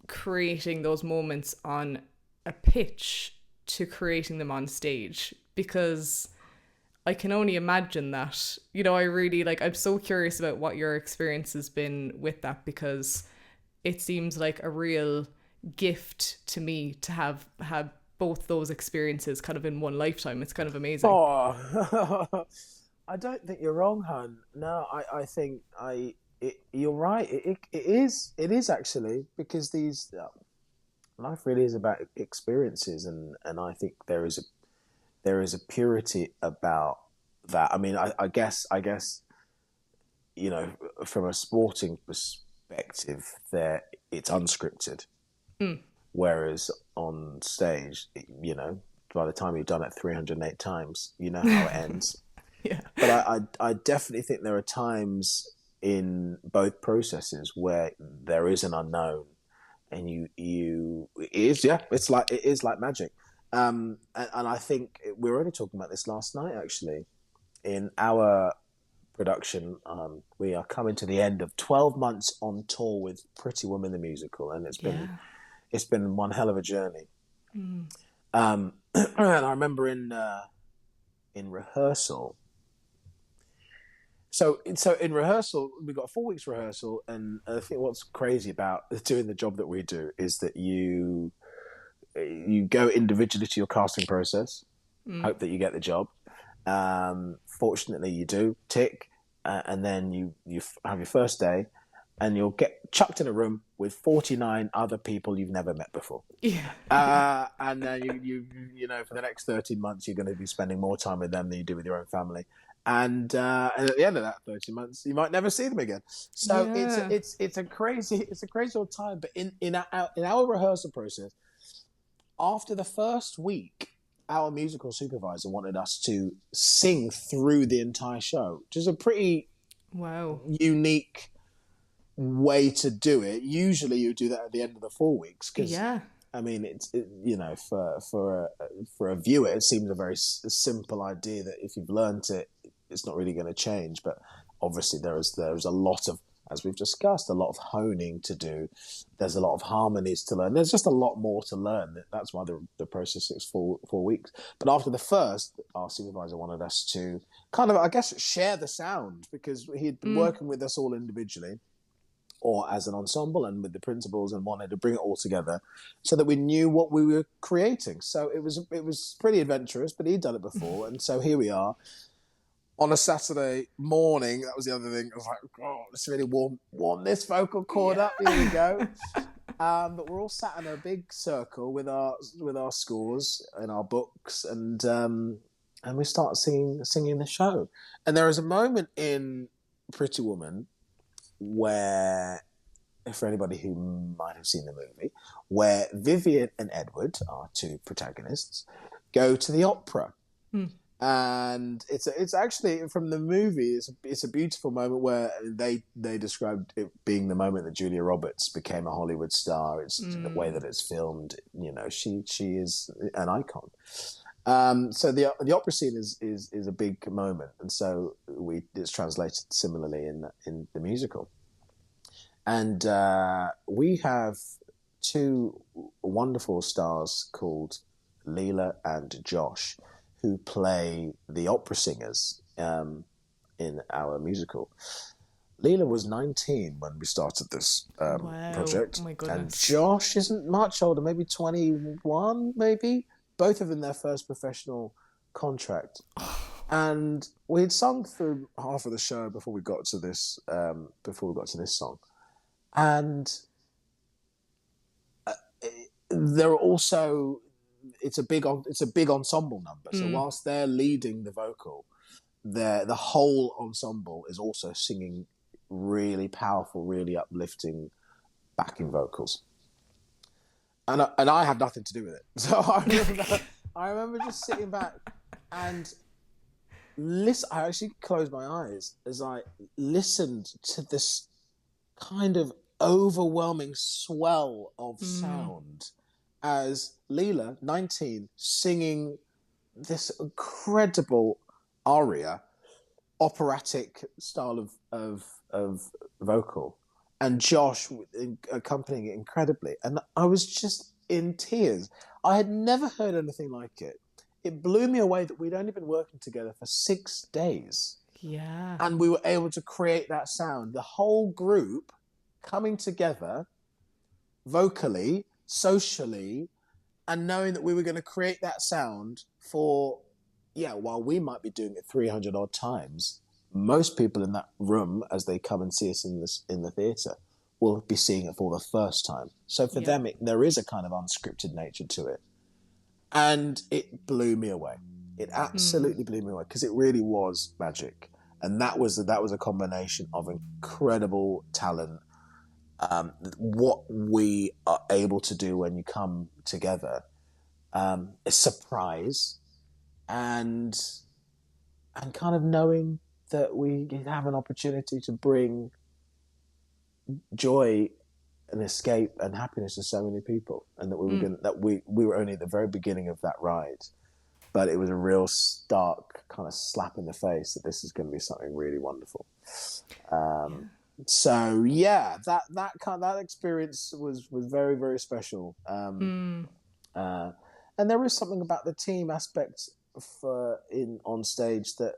[SPEAKER 2] creating those moments on a pitch to creating them on stage? Because I can only imagine that. You know, I'm so curious about what your experience has been with that, because it seems like a real gift to me to have both those experiences kind of in one lifetime. It's kind of amazing.
[SPEAKER 1] Oh, I don't think you're wrong, hun. No, I think you're right. It is actually, because life really is about experiences, and I think there is a purity about that. I mean, I guess, you know, from a sporting perspective, it's unscripted, whereas on stage, you know, by the time you've done it 308 times, you know how it ends.
[SPEAKER 2] Yeah.
[SPEAKER 1] But I definitely think there are times in both processes where there is an unknown, and it is like magic. And I think we were only talking about this last night, actually. In our production, we are coming to the end of 12 months on tour with Pretty Woman the musical, and it's been one hell of a journey. And I remember in rehearsal. So in rehearsal, we got 4 weeks rehearsal, and I think what's crazy about doing the job that we do is that you go individually to your casting process, hope that you get the job. Fortunately, you do, tick, and then you have your first day, and you'll get chucked in a room with 49 other people you've never met before.
[SPEAKER 2] Yeah.
[SPEAKER 1] And then you know, for the next 13 months, you're going to be spending more time with them than you do with your own family. And at the end of that 13 months, you might never see them again. So it's a crazy old time. But in our rehearsal process, after the first week, our musical supervisor wanted us to sing through the entire show, which is a pretty unique way to do it. Usually, you do that at the end of the 4 weeks, because I mean, you know, for a viewer, it seems a very simple idea that if you've learned it, it's not really going to change. But obviously, there is a lot of, as we've discussed, a lot of honing to do. There's a lot of harmonies to learn. There's just a lot more to learn. That's why the process is 4 weeks. But after the first, our supervisor wanted us to kind of, I guess, share the sound, because he'd been working with us all individually or as an ensemble and with the principals, and wanted to bring it all together so that we knew what we were creating. So it was pretty adventurous, but he'd done it before. And so here we are on a Saturday morning. That was the other thing. I was like, oh, let's really warm this vocal cord up. Here we go. But we're all sat in a big circle with our scores and our books, and we start singing the show. And there is a moment in Pretty Woman where, for anybody who might have seen the movie, where Vivian and Edward, our two protagonists, go to the opera. And it's actually, from the movie, it's a beautiful moment where they described it being the moment that Julia Roberts became a Hollywood star. It's the way that it's filmed. You know, she is an icon. So the opera scene is a big moment, and so it's translated similarly in the musical. And we have two wonderful stars called Leela and Josh, who play the opera singers in our musical. Leela was 19 when we started this project.
[SPEAKER 2] Oh my goodness.
[SPEAKER 1] And Josh isn't much older, maybe 21, maybe. Both of them their first professional contract. And we'd sung through half of the show before we got to this song. And there are also, it's a big ensemble number. So whilst they're leading the vocal, the whole ensemble is also singing really powerful, really uplifting backing vocals. And I had nothing to do with it. So I remember just sitting back, and I actually closed my eyes as I listened to this kind of overwhelming swell of sound as Leela, 19, singing this incredible aria, operatic style of vocal, and Josh accompanying it incredibly. And I was just in tears. I had never heard anything like it. It blew me away that we'd only been working together for 6 days.
[SPEAKER 2] Yeah.
[SPEAKER 1] And we were able to create that sound. The whole group coming together vocally, socially, and knowing that we were going to create that sound for, while we might be doing it 300 odd times, most people in that room, as they come and see us in the theatre, will be seeing it for the first time. So for them, there is a kind of unscripted nature to it. And it blew me away. It absolutely blew me away, because it really was magic. And that was a combination of incredible talent. What we are able to do when you come together, a surprise, and kind of knowing that we have an opportunity to bring joy and escape and happiness to so many people, and that we were only at the very beginning of that ride, but it was a real stark kind of slap in the face that this is going to be something really wonderful. So that experience was very, very special. And there is something about the team aspect on stage that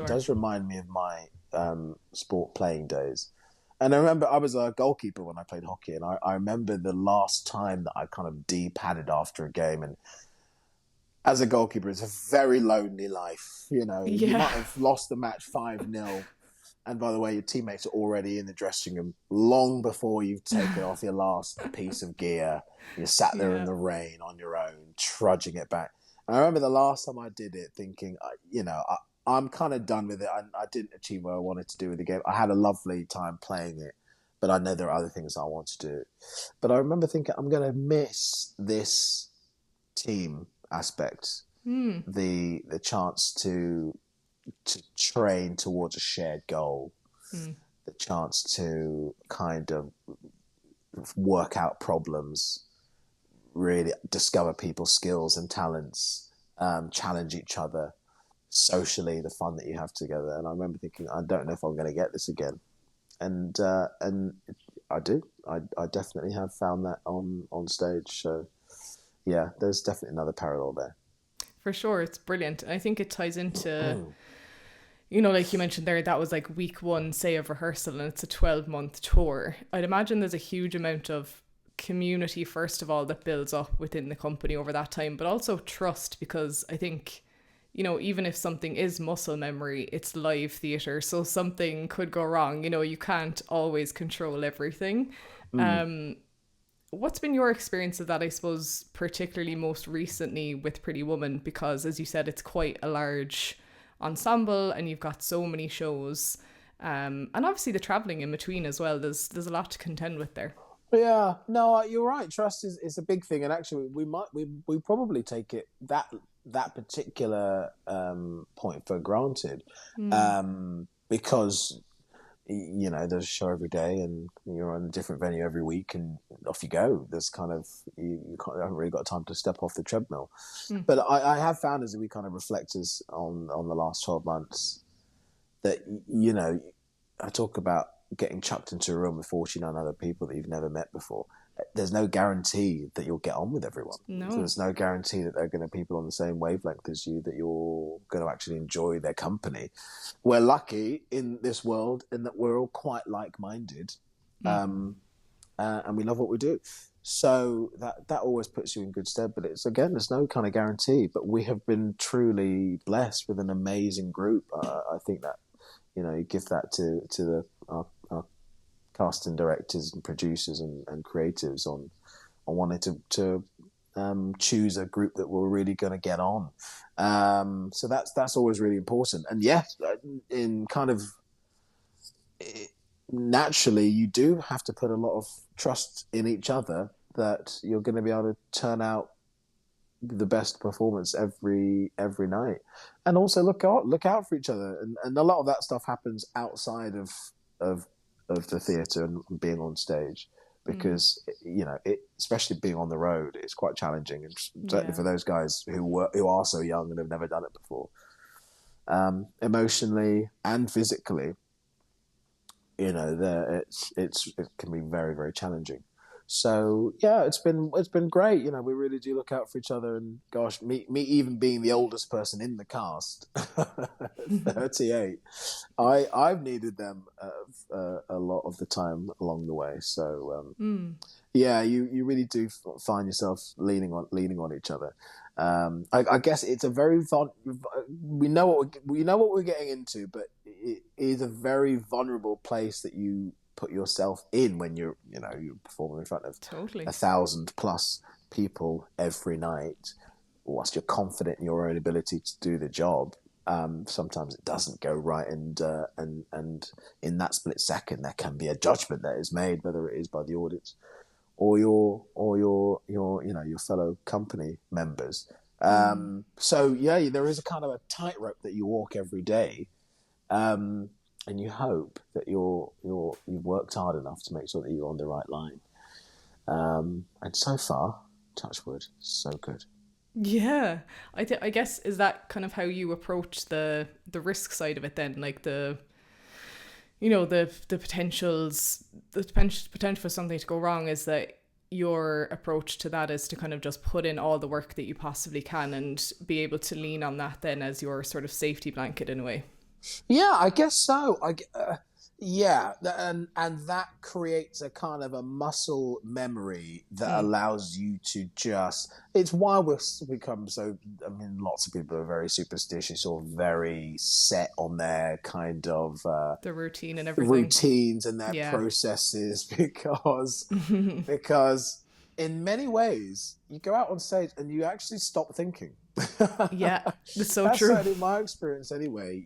[SPEAKER 1] does remind me of my sport playing days. And I remember I was a goalkeeper when I played hockey, and I remember the last time that I kind of de-padded after a game. And as a goalkeeper, it's a very lonely life. You might have lost the match 5-0. And by the way, your teammates are already in the dressing room long before you've taken off your last piece of gear. You're sat there in the rain on your own, trudging it back. And I remember the last time I did it thinking, I'm kind of done with it. I didn't achieve what I wanted to do with the game. I had a lovely time playing it, but I know there are other things I want to do. But I remember thinking, I'm going to miss this team aspect, the chance to train towards a shared goal, the chance to kind of work out problems, really discover people's skills and talents, challenge each other socially, the fun that you have together. And I remember thinking, I don't know if I'm going to get this again. And I do. I definitely have found that on stage. So yeah, there's definitely another parallel there.
[SPEAKER 2] For sure, it's brilliant. I think it ties into, like you mentioned there, that was like week 1, say, of rehearsal, and it's a 12-month tour. I'd imagine there's a huge amount of community, first of all, that builds up within the company over that time, but also trust, because I think, even if something is muscle memory, it's live theatre, so something could go wrong. You can't always control everything. What's been your experience of that, I suppose, particularly most recently with Pretty Woman? Because, as you said, it's quite a large ensemble and you've got so many shows. And obviously the travelling in between as well. There's a lot to contend with there.
[SPEAKER 1] Yeah, no, you're right. Trust is a big thing. And actually, we probably take it that particular point for granted, because there's a show every day and you're on a different venue every week and off you go. There's kind of, you haven't really got time to step off the treadmill. But I have found, as we kind of reflect on the last 12 months, that, I talk about getting chucked into a room with 49 other people that you've never met before. There's no guarantee that you'll get on with everyone.
[SPEAKER 2] No.
[SPEAKER 1] So there's no guarantee that they're going to be people on the same wavelength as you, that you're going to actually enjoy their company. We're lucky in this world in that we're all quite like-minded, and we love what we do. So that always puts you in good stead. But there's no kind of guarantee. But we have been truly blessed with an amazing group. I think that, you give that to our casting directors and producers and creatives on wanting to choose a group that we're really going to get on. So that's always really important. And yes, in kind of naturally, you do have to put a lot of trust in each other that you're going to be able to turn out the best performance every night, and also look out for each other, and a lot of that stuff happens outside of of the theatre and being on stage, because especially being on the road, it's quite challenging, and certainly
[SPEAKER 2] Yeah.
[SPEAKER 1] for those guys who are so young and have never done it before, emotionally and physically. It can be very, very challenging. So yeah, it's been great. We really do look out for each other, and gosh, me even being the oldest person in the cast, 38, I've needed them a lot of the time along the way. So yeah, you really do find yourself leaning on each other. I guess it's a very we know what we're getting into, but it is a very vulnerable place that you put yourself in when you're performing in front of
[SPEAKER 2] Totally.
[SPEAKER 1] 1,000 plus people every night. Whilst you're confident in your own ability to do the job, sometimes it doesn't go right, and in that split second there can be a judgment that is made, whether it is by the audience or your fellow company members. So yeah, there is a kind of a tightrope that you walk every day, and you hope that you've worked hard enough to make sure that you're on the right line. And so far, touch wood, so good.
[SPEAKER 2] Yeah, I guess, is that kind of how you approach the risk side of it then, like the potential for something to go wrong, is that your approach to that is to kind of just put in all the work that you possibly can and be able to lean on that then as your sort of safety blanket in a way.
[SPEAKER 1] Yeah, I guess so. Yeah, and that creates a kind of a muscle memory that allows you to just. It's why we've become so. I mean, lots of people are very superstitious or very set on their kind of
[SPEAKER 2] The routine and everything.
[SPEAKER 1] routines and their
[SPEAKER 2] Yeah.
[SPEAKER 1] processes, because in many ways you go out on stage and you actually stop thinking.
[SPEAKER 2] Yeah, it's so
[SPEAKER 1] That's
[SPEAKER 2] true.
[SPEAKER 1] certainly my experience anyway.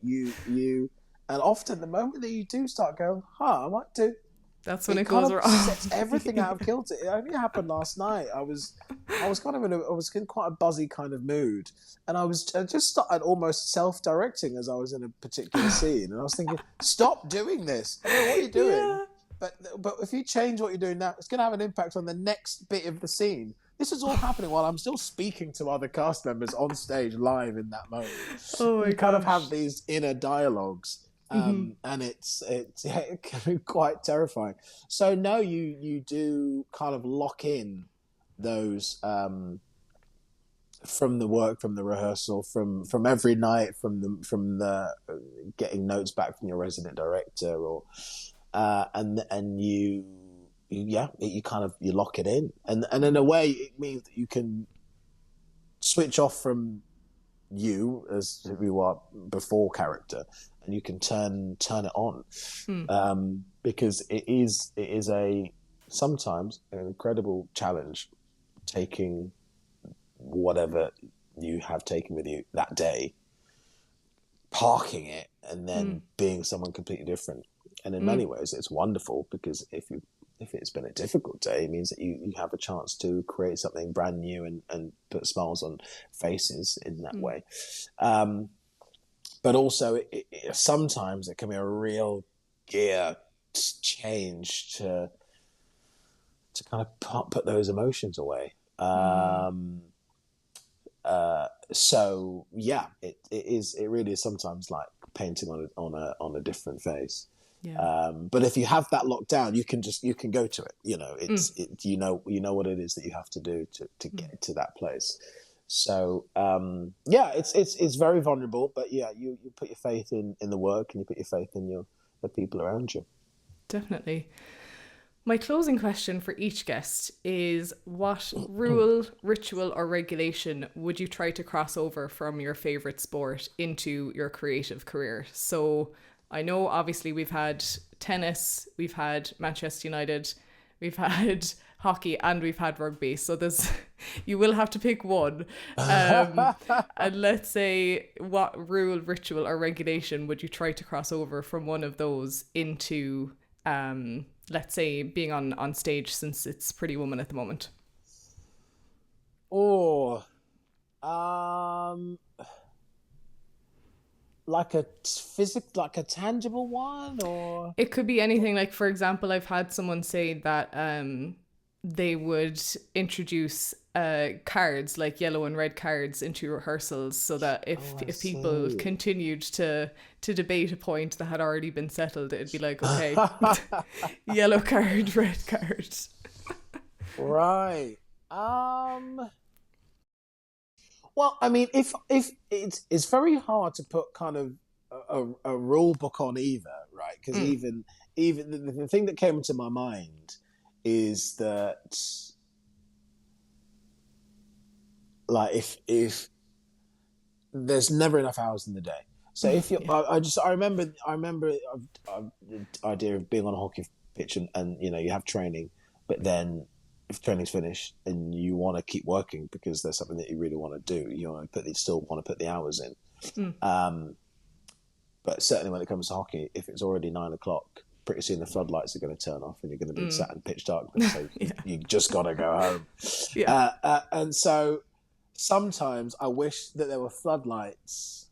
[SPEAKER 1] And often the moment that you do start going, I might do.
[SPEAKER 2] That's when it
[SPEAKER 1] Kind
[SPEAKER 2] goes
[SPEAKER 1] of
[SPEAKER 2] wrong.
[SPEAKER 1] sets everything out of kilter. It only happened last night. I was kind of I was in quite a buzzy kind of mood, and I just started almost self-directing as I was in a particular scene, and I was thinking, stop doing this. I don't know what you're doing,
[SPEAKER 2] Yeah.
[SPEAKER 1] but if you change what you're doing now, it's going to have an impact on the next bit of the scene. This is all happening while I'm still speaking to other cast members on stage live in that moment.
[SPEAKER 2] Oh my
[SPEAKER 1] You kind of
[SPEAKER 2] gosh.
[SPEAKER 1] have these inner dialogues. And it can be quite terrifying. So no, you do kind of lock in those from the work, from the rehearsal, from every night, from the getting notes back from your resident director, or and you kind of you lock it in, and in a way it means that you can switch off from you as who you are before character, and you can turn it on, because it is a sometimes an incredible challenge taking whatever you have taken with you that day, parking it, and then being someone completely different. And in many ways it's wonderful, because if it's been a difficult day, it means that you have a chance to create something brand new and put smiles on faces in that way. But also, sometimes it can be a real gear change to kind of put those emotions away. So yeah, it really is sometimes like painting on a different face.
[SPEAKER 2] Yeah.
[SPEAKER 1] But if you have that locked down, you can go to it. You know what it is that you have to do to get to that place. So yeah, it's very vulnerable, but yeah, you put your faith in the work, and you put your faith in the people around you.
[SPEAKER 2] Definitely. My closing question for each guest is, what rule, ritual, or regulation would you try to cross over from your favourite sport into your creative career? So I know obviously we've had tennis, we've had Manchester United, we've had hockey, and we've had rugby. So you will have to pick one. And let's say, what rule, ritual, or regulation would you try to cross over from one of those into let's say being on stage, since it's Pretty Woman at the moment?
[SPEAKER 1] Oh, Um, like a tangible one, or
[SPEAKER 2] It could be anything. Like, for example, I've had someone say that they would introduce cards, like yellow and red cards, into rehearsals, so that
[SPEAKER 1] oh, I
[SPEAKER 2] if people
[SPEAKER 1] see.
[SPEAKER 2] continued to debate a point that had already been settled, it'd be like, okay, yellow card, red card.
[SPEAKER 1] Right. Well, I mean, if it's very hard to put kind of a rule book on either, right? Because
[SPEAKER 2] Mm,
[SPEAKER 1] even the thing that came into my mind is that, like, if there's never enough hours in the day. So if you,
[SPEAKER 2] yeah.
[SPEAKER 1] I remember the idea of being on a hockey pitch, and you have training, but then if training's finished and you want to keep working because there's something that you really want to do, you still want to put the hours in.
[SPEAKER 2] Mm,
[SPEAKER 1] Um, but certainly when it comes to hockey, if it's already 9 o'clock, pretty soon the floodlights are going to turn off and you're going to be
[SPEAKER 2] mm,
[SPEAKER 1] sat in pitch darkness. So
[SPEAKER 2] yeah.
[SPEAKER 1] you just got to go home.
[SPEAKER 2] Yeah.
[SPEAKER 1] And so sometimes I wish that there were floodlights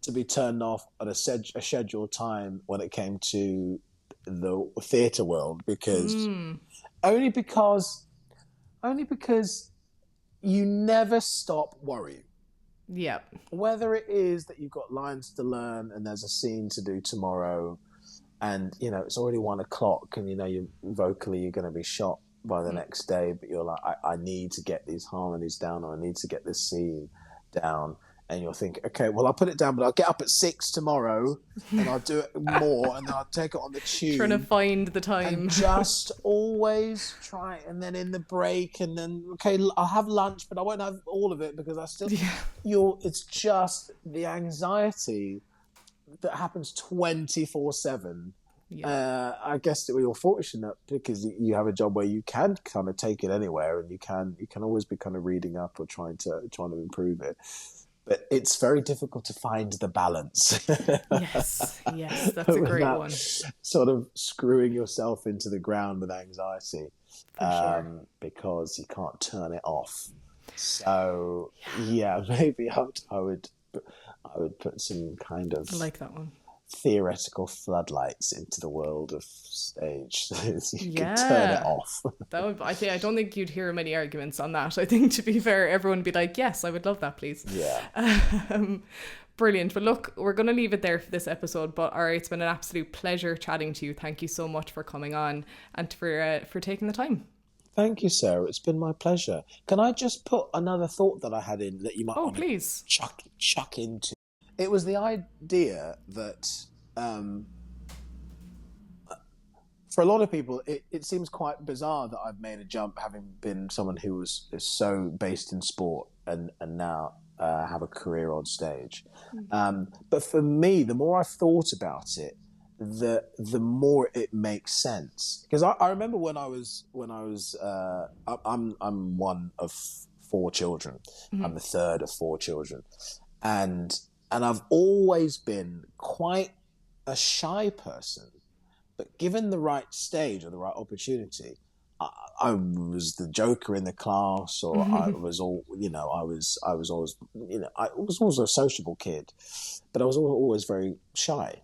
[SPEAKER 1] to be turned off at a scheduled time when it came to the theatre world, because
[SPEAKER 2] Mm,
[SPEAKER 1] only because only because you never stop worrying.
[SPEAKER 2] yeah.
[SPEAKER 1] Whether it is that you've got lines to learn and there's a scene to do tomorrow, and it's already 1 o'clock, and you vocally you're going to be shot by the
[SPEAKER 2] Mm,
[SPEAKER 1] next day, but you're like, I need to get these harmonies down, or I need to get this scene down, and you'll think, okay, well, I'll put it down, but I'll get up at 6 tomorrow and I'll do it more, and then I'll take it on the
[SPEAKER 2] trying to
[SPEAKER 1] tube,
[SPEAKER 2] find the
[SPEAKER 1] and
[SPEAKER 2] time.
[SPEAKER 1] just always try. And then in the break, and then, okay, I'll have lunch, but I won't have all of it because I still
[SPEAKER 2] Yeah.
[SPEAKER 1] it's just the anxiety that happens 24/7.
[SPEAKER 2] Yeah.
[SPEAKER 1] I guess that you're fortunate because you have a job where you can kind of take it anywhere, and you can always be kind of reading up or trying to improve it. But it's very difficult to find the balance.
[SPEAKER 2] Yes. Yes. That's a great
[SPEAKER 1] Without
[SPEAKER 2] one.
[SPEAKER 1] sort of screwing yourself into the ground with anxiety,
[SPEAKER 2] For sure.
[SPEAKER 1] because you can't turn it off. So yeah, maybe I would put some kind of
[SPEAKER 2] I like that one.
[SPEAKER 1] theoretical floodlights into the world of stage so you could turn it
[SPEAKER 2] Yeah.
[SPEAKER 1] off.
[SPEAKER 2] That would, I don't think you'd hear many arguments on that. I think, to be fair, everyone would be like, yes, I would love that, please.
[SPEAKER 1] Yeah.
[SPEAKER 2] Um, brilliant. But look, we're going to leave it there for this episode. But all right, it's been an absolute pleasure chatting to you. Thank you so much for coming on and for taking the time.
[SPEAKER 1] Thank you, Sarah. It's been my pleasure. Can I just put another thought that I had in that you might
[SPEAKER 2] Oh,
[SPEAKER 1] want to
[SPEAKER 2] please.
[SPEAKER 1] chuck into? It was the idea that, for a lot of people, it seems quite bizarre that I've made a jump, having been someone who is so based in sport, and now have a career on stage. But for me, the more I've thought about it, the more it makes sense. Because I remember when I was I'm one of four children. I'm the third of four children, and I've always been quite a shy person. But given the right stage or the right opportunity, I was the joker in the class, or I was I was always, I was also a sociable kid, but I was always very shy.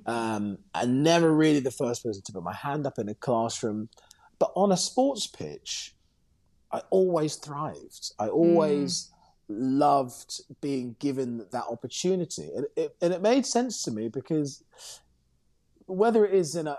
[SPEAKER 1] And never really the first person to put my hand up in a classroom. But on a sports pitch, I always thrived. I always loved being given that opportunity. And it made sense to me, because whether it is in at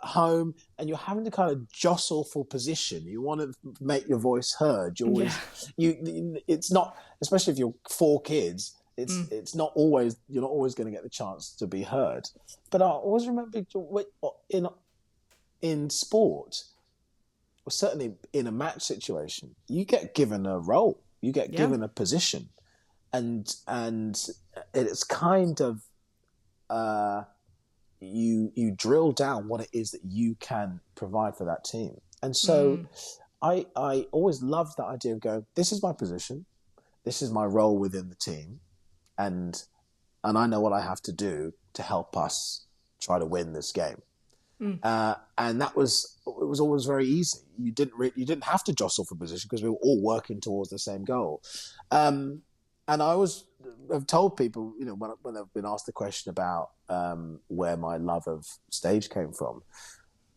[SPEAKER 1] home and you're having to kind of jostle for position, you want to make your voice heard. You always, it's not, especially if you're four kids, it's not always, you're not always going to get the chance to be heard. But I always remember in sport, or certainly in a match situation, you get given a role, you get given a position, and it's kind of you drill down what it is that you can provide for that team. And so I always loved that idea of going, this is my position, this is my role within the team, and I know what I have to do to help us try to win this game. And it was always very easy. You didn't have to jostle for position because we were all working towards the same goal. And I've told people, when I've been asked the question about where my love of stage came from,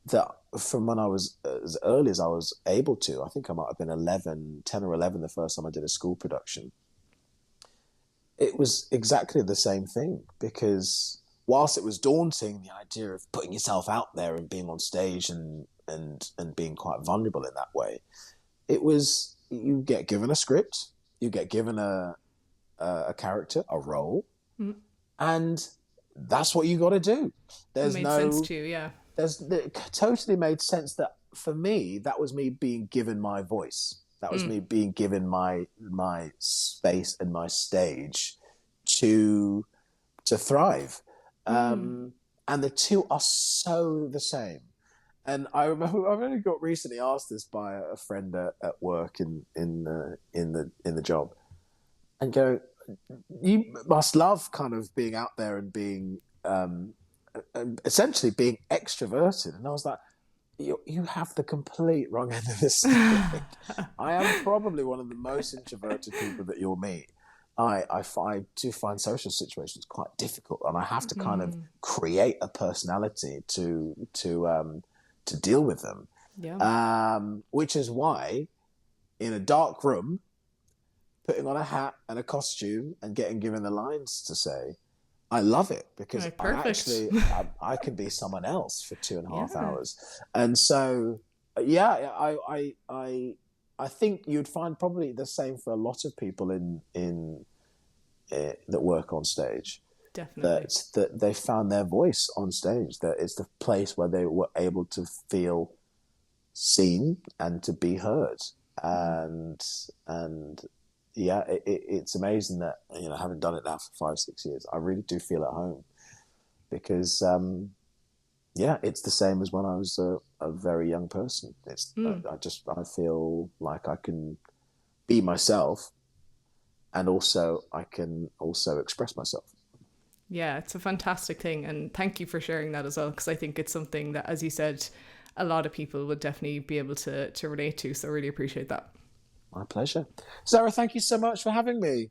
[SPEAKER 1] that from when I was as early as I was able to, I think I might have been 10 or 11 the first time I did a school production. It was exactly the same thing, because whilst it was daunting, the idea of putting yourself out there and being on stage and being quite vulnerable in that way, you get given a script, you get given a character, a role, and that's what you got to do.
[SPEAKER 2] It made sense to you, yeah.
[SPEAKER 1] It totally made sense that for me, that was me being given my voice. That was me being given my space and my stage to thrive. And the two are so the same. And I remember I've only got recently asked this by a friend at work in the job, and go, you must love kind of being out there and being essentially being extroverted. And I was like, you have the complete wrong end of the stick. I am probably one of the most introverted people that you'll meet. I do find social situations quite difficult, and I have to kind of create a personality to deal with them. Yeah. Which is why, in a dark room, putting on a hat and a costume and getting given the lines to say, I love it, because I can be someone else for 2.5 hours. And so, I think you'd find probably the same for a lot of people that work on stage.
[SPEAKER 2] Definitely.
[SPEAKER 1] That they found their voice on stage, that it's the place where they were able to feel seen and to be heard. And it's amazing that, having done it now for 5-6 years, I really do feel at home, because it's the same as when I was a very young person. I feel like I can be myself, and also I can also express myself.
[SPEAKER 2] Yeah, it's a fantastic thing, and thank you for sharing that as well, because I think it's something that, as you said, a lot of people would definitely be able to relate to. So I really appreciate that.
[SPEAKER 1] My pleasure. Sarah, thank you so much for having me.